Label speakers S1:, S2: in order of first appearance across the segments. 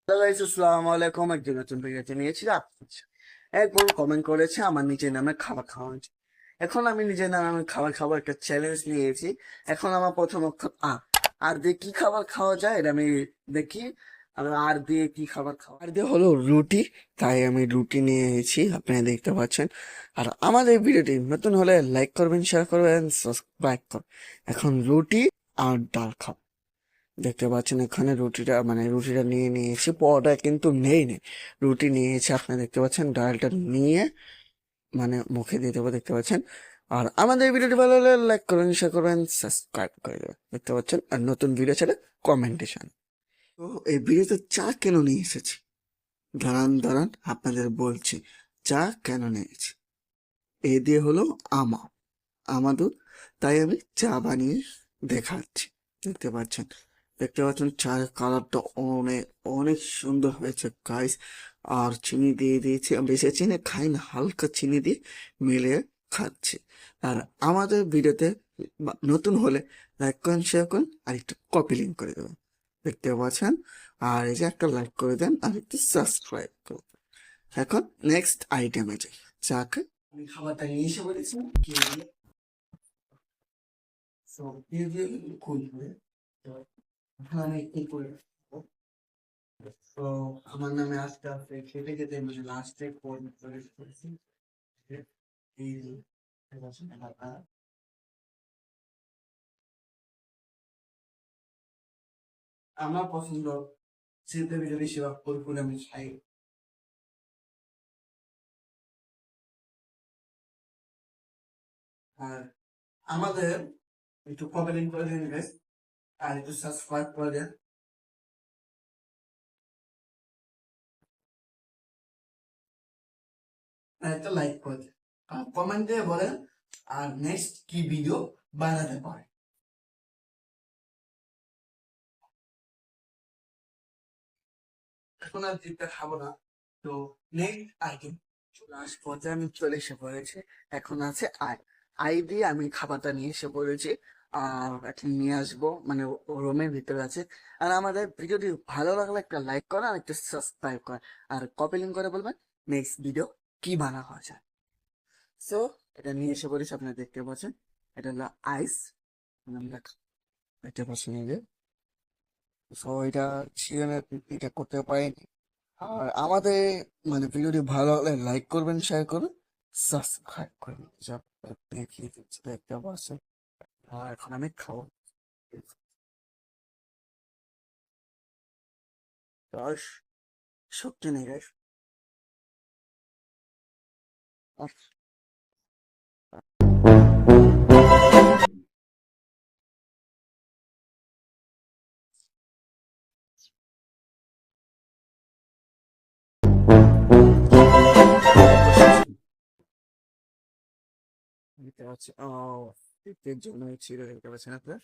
S1: Hello guys, আসসালামু আলাইকুম। একজন নতুন ভিডিওতে নিয়েছি একবার কমেন্ট করেছে আমার নিজের নামে খাবার খাওয়া হয়েছে। এখন আমি নিজের নামে আমি খাবার খাবার একটা চ্যালেঞ্জ নিয়েছি। এখন আমার প্রথম অক্ষর আর দিয়ে কি খাবার খাওয়া যায় এটা আমি দেখি। আমি আর দিয়ে কি খাবার খাওয়া, আর দিয়ে হলো রুটি। তাই আমি রুটি নিয়ে এসেছি, আপনারা দেখতে পাচ্ছেন। আর আমাদের ভিডিওটি নতুন হলে লাইক করবেন, শেয়ার করবেন, সাবস্ক্রাইব করবেন। এখন রুটি আর ডাল খাবো। দেখতে পাচ্ছেন এখানে রুটিটা নিয়ে নিয়েছি, পরোটা কিন্তু নেই। রুটি নিয়েছি, আপনারা দেখতে পাচ্ছেন। ডালটা নিয়ে মুখে দিয়ে দেবো, দেখতে পাচ্ছেন। আর আমাদের ভিডিওটি ভালো হলে লাইক করবেন, শেয়ার করবেন, সাবস্ক্রাইব করে দেবেন, দেখতে পাচ্ছেন। আর নতুন ভিডিও ছেড়ে কমেন্টেশন। তো এই ভিডিওতে চা কেন নিয়ে এসেছি, দাঁড়ান দাঁড়ান আপনাদের বলছি চা কেন নিয়েছি। এ দিয়ে হলো আমাদুর, তাই আমি চা বানিয়ে দেখাচ্ছি। দেখতে পাচ্ছেন, চায়ের কালারটা অনেক অনেক সুন্দর হয়েছে গাইস। আর চিনি দিয়ে দিয়েছি, আমি বেশি চিনি খাই না, হালকা চিনি দিয়ে মিলিয়ে খাচ্ছি। আর আমাদের ভিডিওতে নতুন হলে লাইক করেন, শেয়ার করেন, আর একটু কপি লিঙ্ক করে দেবেন, দেখতে পাচ্ছেন। আর এই যে একটা লাইক করে দেন আর একটু সাবস্ক্রাইব করে দেন। এখন নেক্সট আইটেমে যাই, চাকে আমি খাবারটা নিয়ে এসে বলেছি খুলবে। তো এখন আমি কি করে রাখবো? তো আমার নামে আস্তে আস্তে খেতে খেতে লাস্টে কোড প্রবেশ করেছি। এই যে, ঠিক আছে, আমার পছন্দ শীতের ভিতরে সেবা ফুল আমি খাই। আর আমাদের একটু কমেন্ট করে দিন guys, আর একটু সাবস্ক্রাইব করে দেন, আর একটা লাইক করে দেন, আর কমেন্ট দিয়ে বলেন আর নেক্সট কি ভিডিও বানাতে পারে। এখন আর জিপটা খাবো না। তো নেক্সট আইটেম লাস্ট পর্যায়ে আমি চলে এসে পড়েছি। এখন আছে আই দিয়ে আমি খাবারটা নিয়ে এসে পড়েছি। আর এখন নিয়ে আসবো, রুমের ভিতরে আছে। আর আমাদের ভিডিওটি ভালো লাগলে একটা লাইক করা আর একটা সাবস্ক্রাইব করা, আর কপি লিঙ্ক করে বলবেন নেক্সট ভিডিও কি বানানো যায়। সো এটা নিয়ে এসে পড়েছি, আপনারা দেখতে পাচ্ছেন। এটা হলো আইস, আমরা দেখতে পাচ্ছেন এই যে। সো এটা চিকেনের এটা করতে পারিনি। আর আমাদের ভিডিওটি ভালো লাগলে লাইক করবেন, শেয়ার করবেন, সাবস্ক্রাইব করবেন, যা দেখিয়ে দিচ্ছি, দেখতে পাচ্ছেন। আর এখন আমি খাবো। গাইস, শক্তি নেই গাইস। দেখতে পাচ্ছি, ও শীতের জন্য ছিল, দেখতে পাচ্ছেন আপনার।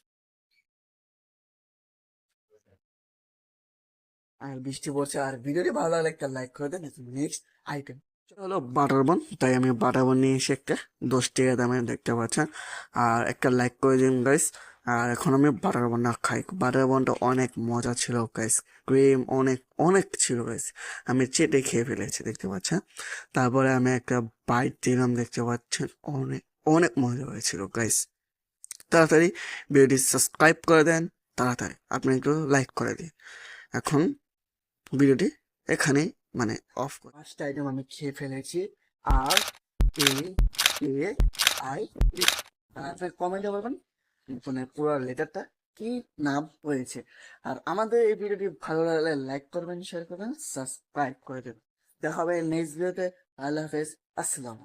S1: আর বৃষ্টি পড়ছে, আর ভিডিওটি ভালো লাগলে একটা লাইক করে দেন। নেক্সট আইটেম হলো বাটার বন, তাই আমি বাটার বন নিয়ে এসে একটা 10 টাকা দামে, দেখতে পাচ্ছেন। আর একটা লাইক করে দিন গাইস। আর এখন আমি বাটার বনটা খাই, বাটার বনটা অনেক মজা ছিল গাইস, ক্রিম অনেক অনেক ছিল গাইস। আমি চেটে খেয়ে ফেলেছি, দেখতে পাচ্ছেন। তারপরে আমি একটা বাইট দিলাম, দেখতে পাচ্ছেন, অনেক অনেক মজা হয়েছিল গাইস। তাড়াতাড়ি ভিডিওটি সাবস্ক্রাইব করে দেন, তাড়াতাড়ি আপনি একটু লাইক করে দিন। এখন ভিডিওটি এখানে অফ করে, পাঁচটা আইটেম আমি খেয়ে ফেলেছি। আর এ এ আই ই। আপনার কমেন্টে বলবেন পুরো লেটারটা কি নাম হয়েছে। আর আমাদের এই ভিডিওটি ভালো লাগলে লাইক করবেন, শেয়ার করবেন, সাবস্ক্রাইব করে দেবেন। দেখা হবে নেক্সট ভিডিওতে। আল্লাহ হাফেজ, আসসালাম।